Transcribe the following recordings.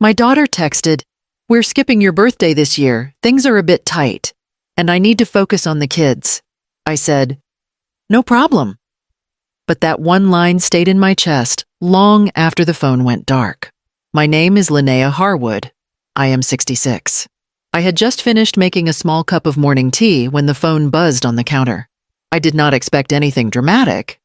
My daughter texted, "We're skipping your birthday this year. Things are a bit tight, and I need to focus on the kids." I said, "No problem." But that one line stayed in my chest long after the phone went dark. My name is Linnea Harwood. I am 66. I had just finished making a small cup of morning tea when the phone buzzed on the counter. I did not expect anything dramatic.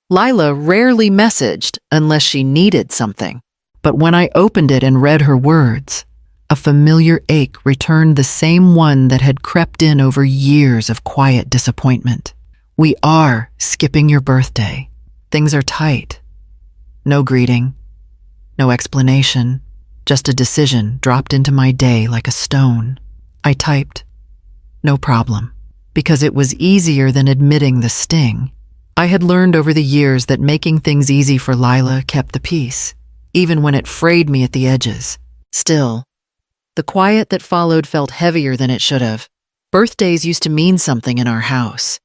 Lila rarely messaged unless she needed something. But when I opened it and read her words, a familiar ache returned, the same one that had crept in over years of quiet disappointment. "We are skipping your birthday. Things are tight." No greeting, no explanation, just a decision dropped into my day like a stone. I typed, "No problem," because it was easier than admitting the sting. I had learned over the years that making things easy for Lila kept the peace, even when it frayed me at the edges. Still, the quiet that followed felt heavier than it should have. Birthdays used to mean something in our house.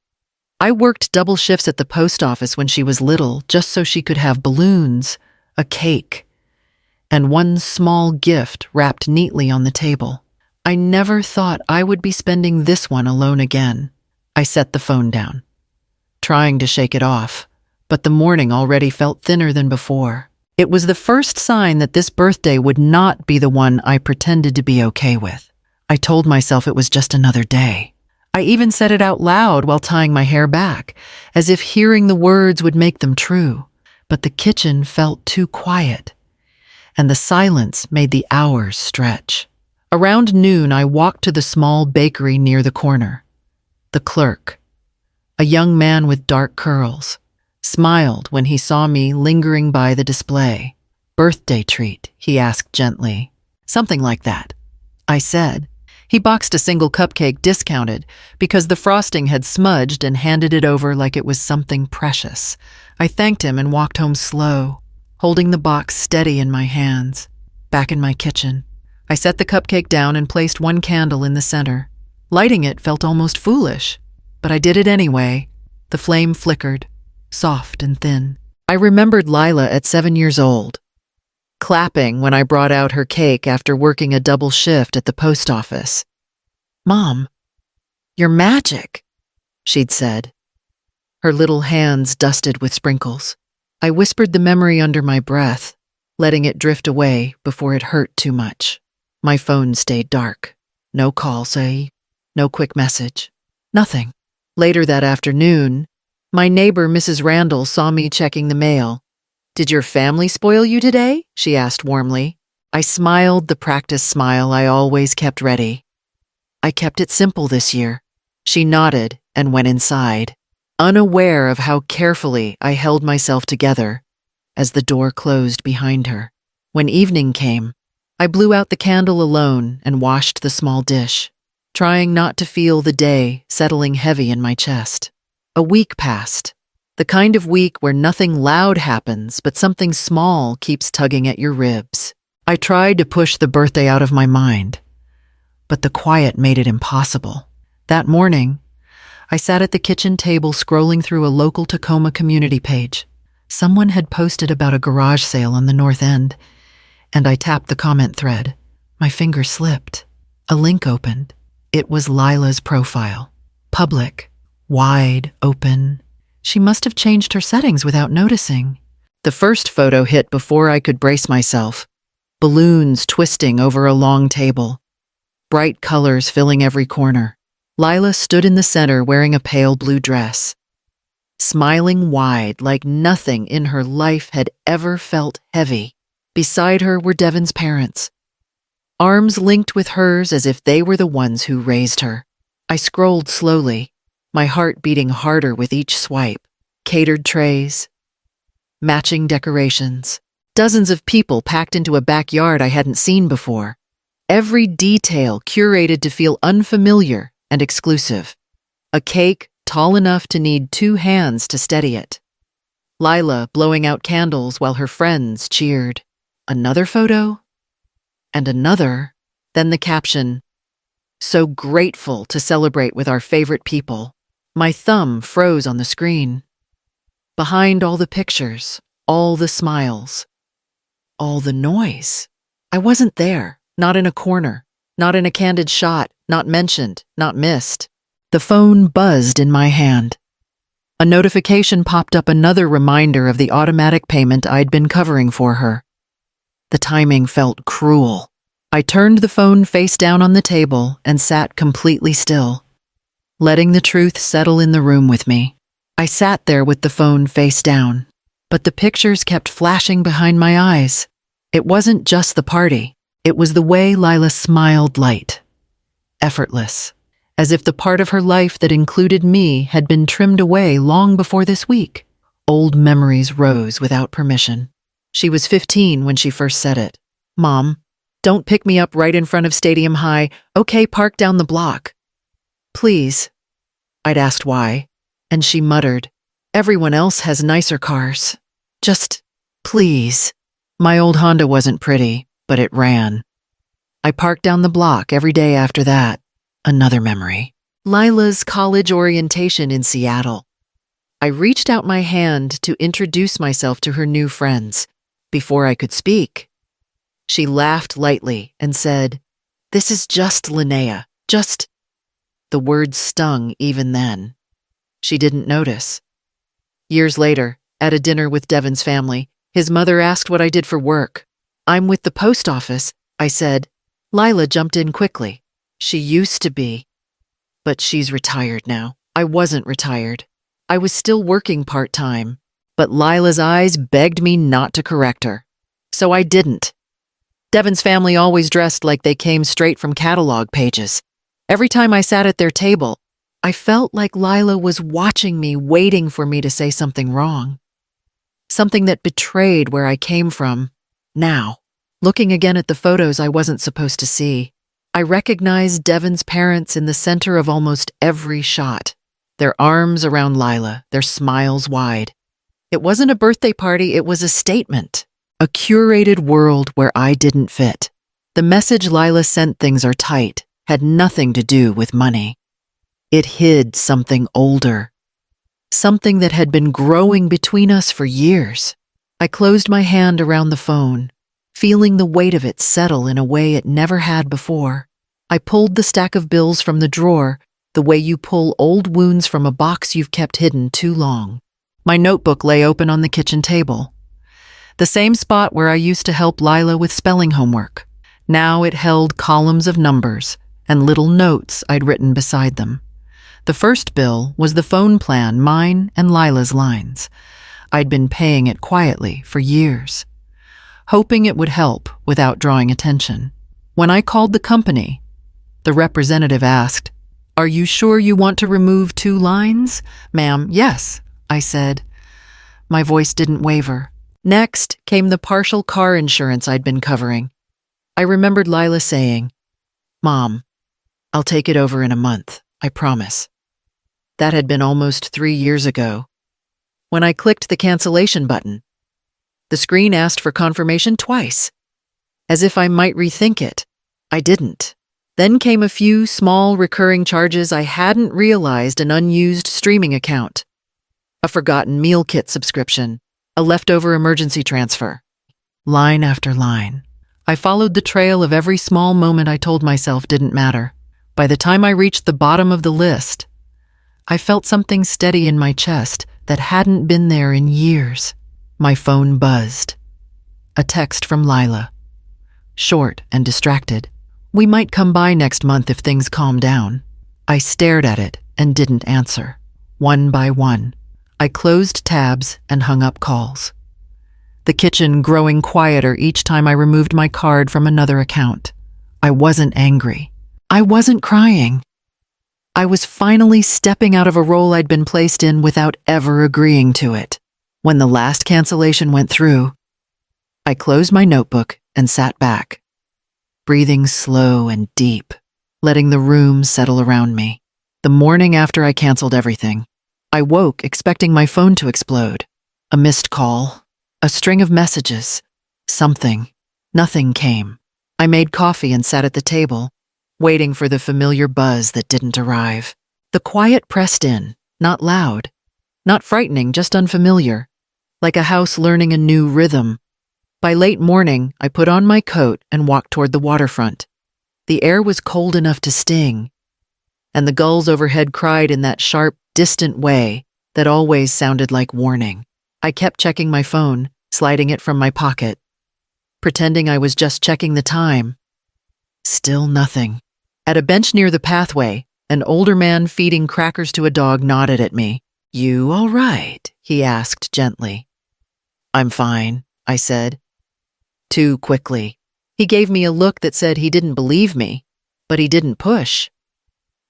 I worked double shifts at the post office when she was little just so she could have balloons, a cake, and one small gift wrapped neatly on the table. I never thought I would be spending this one alone again. I set the phone down, trying to shake it off, but the morning already felt thinner than before. It was the first sign that this birthday would not be the one I pretended to be okay with. I told myself it was just another day. I even said it out loud while tying my hair back, as if hearing the words would make them true. But the kitchen felt too quiet, and the silence made the hours stretch. Around noon, I walked to the small bakery near the corner. The clerk, a young man with dark curls, smiled when he saw me lingering by the display. "Birthday treat," he asked gently. "Something like that," I said. He boxed a single cupcake discounted because the frosting had smudged and handed it over like it was something precious. I thanked him and walked home slow, holding the box steady in my hands. Back in my kitchen, I set the cupcake down and placed one candle in the center. Lighting it felt almost foolish, but I did it anyway. The flame flickered, soft and thin. I remembered Lila at 7 years old, clapping when I brought out her cake after working a double shift at the post office. "Mom, you're magic," she'd said, her little hands dusted with sprinkles. I whispered the memory under my breath, letting it drift away before it hurt too much. My phone stayed dark. No call, say, no quick message, nothing. Later that afternoon, my neighbor, Mrs. Randall, saw me checking the mail. "Did your family spoil you today?" she asked warmly. I smiled the practice smile I always kept ready. "I kept it simple this year." She nodded and went inside, unaware of how carefully I held myself together as the door closed behind her. When evening came, I blew out the candle alone and washed the small dish, trying not to feel the day settling heavy in my chest. A week passed, the kind of week where nothing loud happens but something small keeps tugging at your ribs. I tried to push the birthday out of my mind, but the quiet made it impossible. That morning, I sat at the kitchen table scrolling through a local Tacoma community page. Someone had posted about a garage sale on the North End, and I tapped the comment thread. My finger slipped. A link opened. It was Lila's profile. Public, wide open. She must have changed her settings without noticing. The first photo hit before I could brace myself. Balloons twisting over a long table. Bright colors filling every corner. Lila stood in the center wearing a pale blue dress, smiling wide like nothing in her life had ever felt heavy. Beside her were Devon's parents, arms linked with hers as if they were the ones who raised her. I scrolled slowly, my heart beating harder with each swipe. Catered trays, matching decorations, dozens of people packed into a backyard I hadn't seen before. Every detail curated to feel unfamiliar and exclusive. A cake tall enough to need 2 hands to steady it. Lila blowing out candles while her friends cheered. Another photo, and another, then the caption, "So grateful to celebrate with our favorite people." My thumb froze on the screen. Behind all the pictures, all the smiles, all the noise, I wasn't there, not in a corner, not in a candid shot, not mentioned, not missed. The phone buzzed in my hand. A notification popped up, another reminder of the automatic payment I'd been covering for her. The timing felt cruel. I turned the phone face down on the table and sat completely still, letting the truth settle in the room with me. I sat there with the phone face down, but the pictures kept flashing behind my eyes. It wasn't just the party. It was the way Lila smiled, light, effortless, as if the part of her life that included me had been trimmed away long before this week. Old memories rose without permission. She was 15 when she first said it. "Mom, don't pick me up right in front of Stadium High. Okay, park down the block." "Please." I'd asked why, and she muttered, "Everyone else has nicer cars. Just, please." My old Honda wasn't pretty, but it ran. I parked down the block every day after that. Another memory. Lila's college orientation in Seattle. I reached out my hand to introduce myself to her new friends. Before I could speak, she laughed lightly and said, "This is just Linnea, just..." The words stung even then. She didn't notice. Years later, at a dinner with Devin's family, his mother asked what I did for work. "I'm with the post office," I said. Lila jumped in quickly. "She used to be. But she's retired now." I wasn't retired. I was still working part-time, but Lila's eyes begged me not to correct her. So I didn't. Devin's family always dressed like they came straight from catalog pages. Every time I sat at their table, I felt like Lila was watching me, waiting for me to say something wrong. Something that betrayed where I came from. Now, looking again at the photos I wasn't supposed to see, I recognized Devin's parents in the center of almost every shot. Their arms around Lila, their smiles wide. It wasn't a birthday party, it was a statement. A curated world where I didn't fit. The message Lila sent, "Things are tight," had nothing to do with money. It hid something older. Something that had been growing between us for years. I closed my hand around the phone, feeling the weight of it settle in a way it never had before. I pulled the stack of bills from the drawer, the way you pull old wounds from a box you've kept hidden too long. My notebook lay open on the kitchen table. The same spot where I used to help Lila with spelling homework. Now it held columns of numbers and little notes I'd written beside them. The first bill was the phone plan, mine and Lila's lines. I'd been paying it quietly for years, hoping it would help without drawing attention. When I called the company, the representative asked, "Are you sure you want to remove 2 lines?" "Ma'am, yes," I said. My voice didn't waver. Next came the partial car insurance I'd been covering. I remembered Lila saying, "Mom, I'll take it over in a month, I promise." That had been almost 3 years ago. When I clicked the cancellation button, the screen asked for confirmation twice. As if I might rethink it, I didn't. Then came a few small recurring charges I hadn't realized: an unused streaming account, a forgotten meal kit subscription, a leftover emergency transfer. Line after line. I followed the trail of every small moment I told myself didn't matter. By the time I reached the bottom of the list, I felt something steady in my chest that hadn't been there in years. My phone buzzed. A text from Lila. Short and distracted. "We might come by next month if things calm down." I stared at it and didn't answer. One by one, I closed tabs and hung up calls. The kitchen growing quieter each time I removed my card from another account. I wasn't angry. I wasn't crying. I was finally stepping out of a role I'd been placed in without ever agreeing to it. When the last cancellation went through, I closed my notebook and sat back, breathing slow and deep, letting the room settle around me. The morning after I canceled everything, I woke expecting my phone to explode. A missed call, a string of messages, something. Nothing came. I made coffee and sat at the table, waiting for the familiar buzz that didn't arrive. The quiet pressed in, not loud, not frightening, just unfamiliar, like a house learning a new rhythm. By late morning, I put on my coat and walked toward the waterfront. The air was cold enough to sting, and the gulls overhead cried in that sharp, distant way that always sounded like warning. I kept checking my phone, sliding it from my pocket, pretending I was just checking the time. Still nothing. At a bench near the pathway, an older man feeding crackers to a dog nodded at me. "You all right?" he asked gently. "I'm fine," I said. Too quickly. He gave me a look that said he didn't believe me, but he didn't push.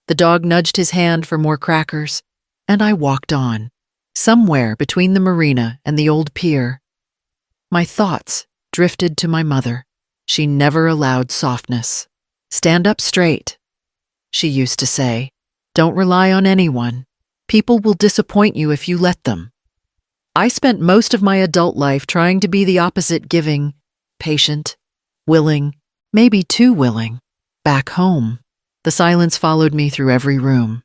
The dog nudged his hand for more crackers, and I walked on, somewhere between the marina and the old pier. My thoughts drifted to my mother. She never allowed softness. "Stand up straight," she used to say. "Don't rely on anyone. People will disappoint you if you let them." I spent most of my adult life trying to be the opposite, giving, patient, willing, maybe too willing. Back home, the silence followed me through every room.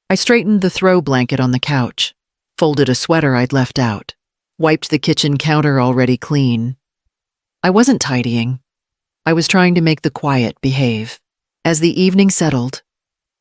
I straightened the throw blanket on the couch, folded a sweater I'd left out, wiped the kitchen counter already clean. I wasn't tidying. I was trying to make the quiet behave. As the evening settled,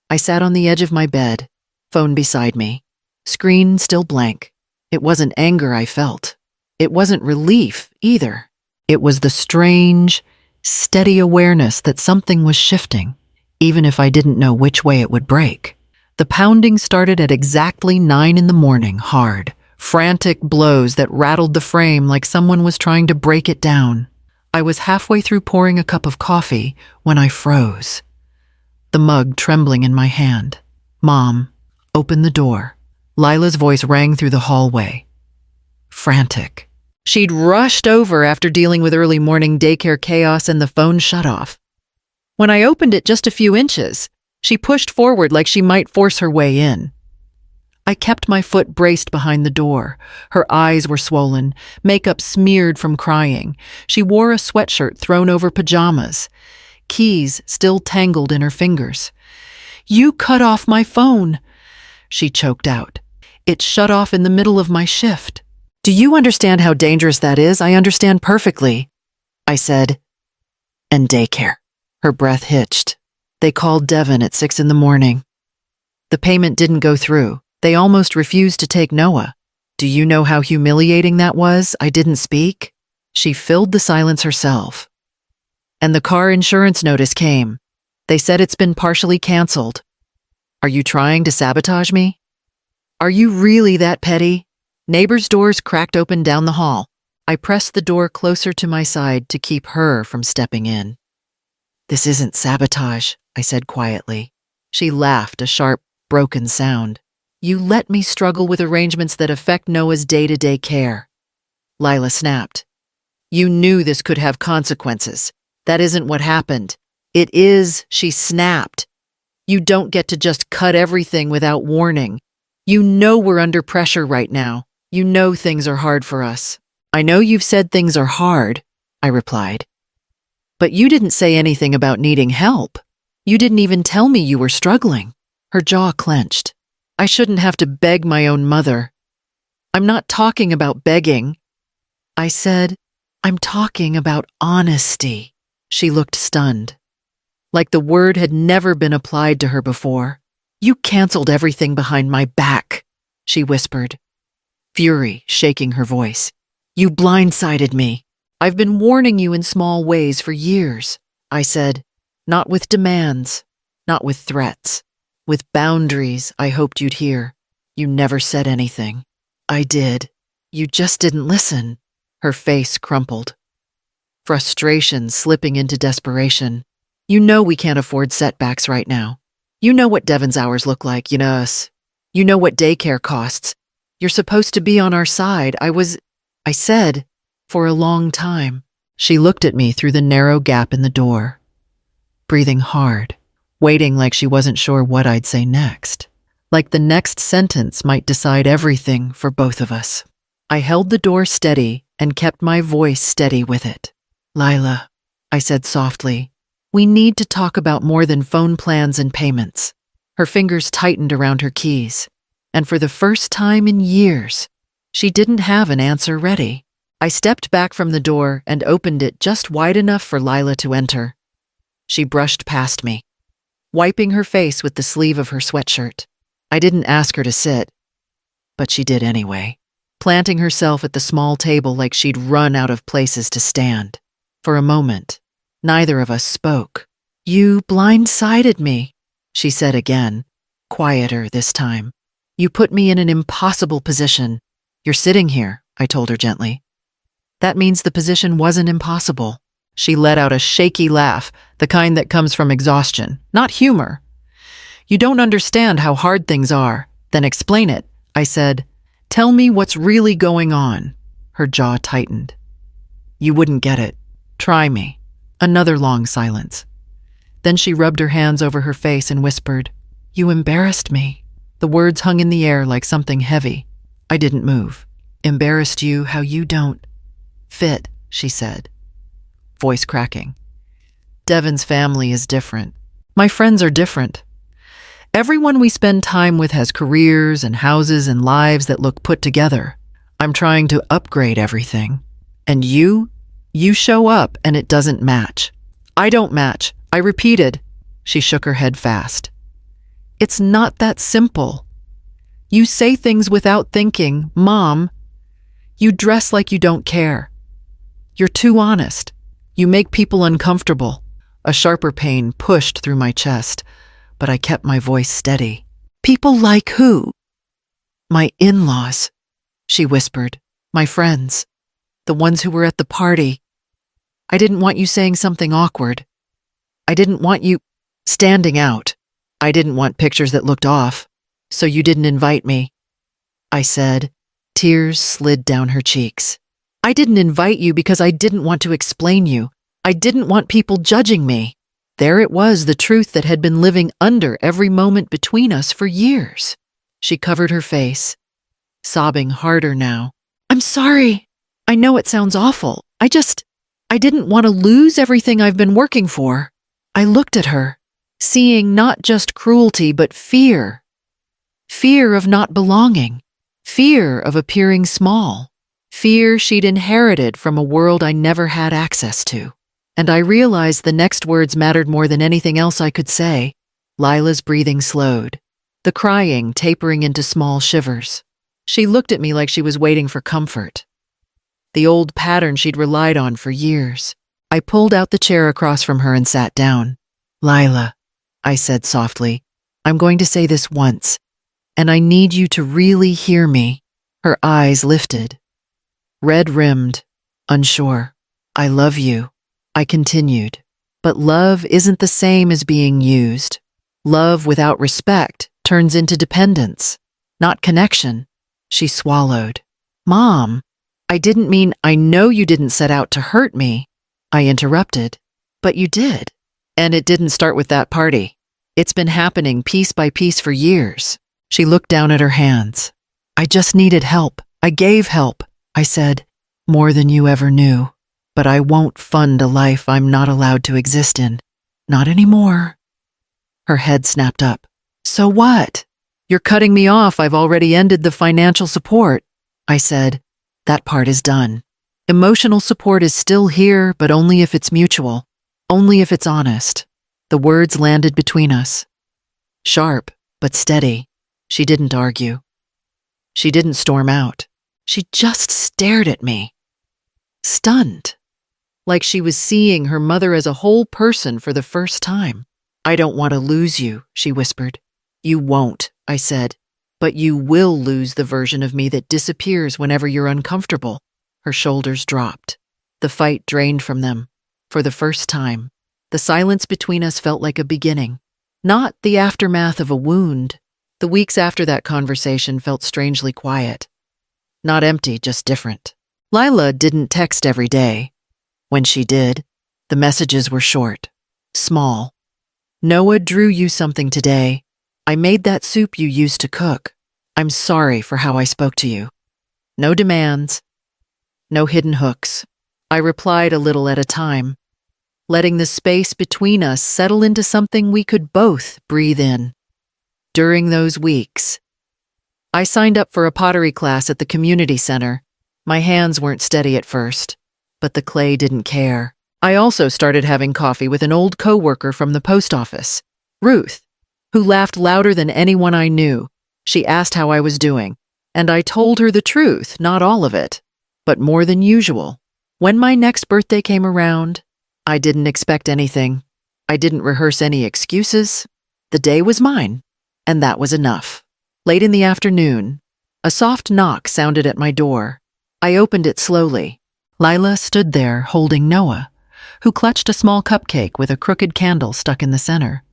I sat on the edge of my bed, phone beside me, screen still blank. It wasn't anger I felt. It wasn't relief either. It was the strange, steady awareness that something was shifting, even if I didn't know which way it would break. The pounding started at exactly 9 in the morning, hard, frantic blows that rattled the frame like someone was trying to break it down. I was halfway through pouring a cup of coffee when I froze, the mug trembling in my hand. "Mom, open the door." Lila's voice rang through the hallway. Frantic. She'd rushed over after dealing with early morning daycare chaos and the phone shut off. When I opened it just a few inches, she pushed forward like she might force her way in. I kept my foot braced behind the door. Her eyes were swollen, makeup smeared from crying. She wore a sweatshirt thrown over pajamas, keys still tangled in her fingers. "You cut off my phone," she choked out. "It shut off in the middle of my shift." "Do you understand how dangerous that is?" "I understand perfectly," I said. "And daycare." Her breath hitched. "They called Devin at 6 in the morning. The payment didn't go through. They almost refused to take Noah. Do you know how humiliating that was?" I didn't speak. She filled the silence herself. "And the car insurance notice came. They said it's been partially canceled. Are you trying to sabotage me? Are you really that petty?" Neighbors' doors cracked open down the hall. I pressed the door closer to my side to keep her from stepping in. "This isn't sabotage," I said quietly. She laughed, a sharp, broken sound. "You let me struggle with arrangements that affect Noah's day-to-day care." Lila snapped. "You knew this could have consequences. That isn't what happened." "It is," she snapped. "You don't get to just cut everything without warning. You know we're under pressure right now. You know things are hard for us." "I know you've said things are hard," I replied. "But you didn't say anything about needing help. You didn't even tell me you were struggling." Her jaw clenched. "I shouldn't have to beg my own mother." "I'm not talking about begging," I said. "I'm talking about honesty." She looked stunned, like the word had never been applied to her before. "You canceled everything behind my back," she whispered, fury shaking her voice. "You blindsided me. I've been warning you in small ways for years," I said. "Not with demands, not with threats. With boundaries I hoped you'd hear. You never said anything." "I did. You just didn't listen." Her face crumpled, frustration slipping into desperation. "You know we can't afford setbacks right now. You know what Devin's hours look like, you know us. You know what daycare costs. You're supposed to be on our side. I said, for a long time." She looked at me through the narrow gap in the door, breathing hard, waiting like she wasn't sure what I'd say next. Like the next sentence might decide everything for both of us. I held the door steady and kept my voice steady with it. "Lila," I said softly, "we need to talk about more than phone plans and payments." Her fingers tightened around her keys, and for the first time in years, she didn't have an answer ready. I stepped back from the door and opened it just wide enough for Lila to enter. She brushed past me, wiping her face with the sleeve of her sweatshirt. I didn't ask her to sit, but she did anyway, planting herself at the small table like she'd run out of places to stand. For a moment, neither of us spoke. "You blindsided me," she said again, quieter this time. "You put me in an impossible position." "You're sitting here," I told her gently. "That means the position wasn't impossible." She let out a shaky laugh, the kind that comes from exhaustion, not humor. "You don't understand how hard things are. Then explain it," I said. "Tell me what's really going on." Her jaw tightened. "You wouldn't get it. Try me." Another long silence. Then she rubbed her hands over her face and whispered, "You embarrassed me." The words hung in the air like something heavy. I didn't move. "Embarrassed you how you don't fit," she said, voice cracking. "Devon's family is different. My friends are different. Everyone we spend time with has careers and houses and lives that look put together. I'm trying to upgrade everything. And you show up and it doesn't match." "I don't match," I repeated. She shook her head fast. "It's not that simple. You say things without thinking, Mom. You dress like you don't care. You're too honest. You make people uncomfortable." A sharper pain pushed through my chest, but I kept my voice steady. "People like who?" "My in-laws," she whispered. "My friends. The ones who were at the party. I didn't want you saying something awkward. I didn't want you standing out. I didn't want pictures that looked off. So you didn't invite me," I said. Tears slid down her cheeks. "I didn't invite you because I didn't want to explain you. I didn't want people judging me." There it was, the truth that had been living under every moment between us for years. She covered her face, sobbing harder now. "I'm sorry. I know it sounds awful. I didn't want to lose everything I've been working for." I looked at her, seeing not just cruelty but fear. Fear of not belonging. Fear of appearing small. Fear she'd inherited from a world I never had access to. And I realized the next words mattered more than anything else I could say. Lila's breathing slowed, the crying tapering into small shivers. She looked at me like she was waiting for comfort. The old pattern she'd relied on for years. I pulled out the chair across from her and sat down. "Lila," I said softly, "I'm going to say this once, and I need you to really hear me." Her eyes lifted, red-rimmed, unsure. "I love you," I continued, "but love isn't the same as being used. Love without respect turns into dependence, not connection." She swallowed. "Mom, I didn't mean I know you didn't set out to hurt me," I interrupted. "But you did. And it didn't start with that party. It's been happening piece by piece for years." She looked down at her hands. "I just needed help. I gave help," I said, "more than you ever knew. But I won't fund a life I'm not allowed to exist in. Not anymore." Her head snapped up. "So what? You're cutting me off. I've already ended the financial support," I said. "That part is done. Emotional support is still here, but only if it's mutual. Only if it's honest." The words landed between us. Sharp, but steady. She didn't argue. She didn't storm out. She just stared at me, stunned, like she was seeing her mother as a whole person for the first time. "I don't want to lose you," she whispered. "You won't," I said, "but you will lose the version of me that disappears whenever you're uncomfortable." Her shoulders dropped. The fight drained from them. For the first time, the silence between us felt like a beginning, not the aftermath of a wound. The weeks after that conversation felt strangely quiet. Not empty, just different. Lila didn't text every day. When she did, the messages were short, small. "Noah drew you something today. I made that soup you used to cook. I'm sorry for how I spoke to you." No demands, no hidden hooks. I replied a little at a time, letting the space between us settle into something we could both breathe in. During those weeks, I signed up for a pottery class at the community center. My hands weren't steady at first, but the clay didn't care. I also started having coffee with an old coworker from the post office, Ruth, who laughed louder than anyone I knew. She asked how I was doing, and I told her the truth, not all of it, but more than usual. When my next birthday came around, I didn't expect anything. I didn't rehearse any excuses. The day was mine, and that was enough. Late in the afternoon, a soft knock sounded at my door. I opened it slowly. Lila stood there holding Noah, who clutched a small cupcake with a crooked candle stuck in the center.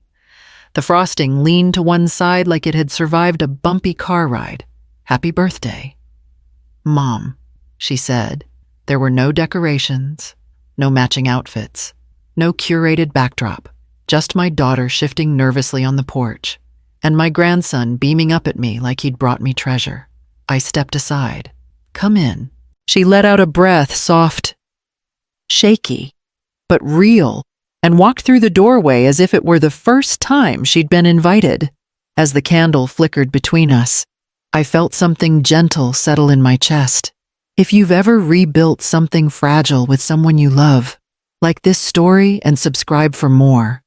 The frosting leaned to one side like it had survived a bumpy car ride. "Happy birthday." "Mom," she said. There were no decorations, no matching outfits, no curated backdrop, just my daughter shifting nervously on the porch, and my grandson beaming up at me like he'd brought me treasure. I stepped aside. "Come in." She let out a breath, soft, shaky, but real, and walked through the doorway as if it were the first time she'd been invited. As the candle flickered between us, I felt something gentle settle in my chest. If you've ever rebuilt something fragile with someone you love, like this story and subscribe for more.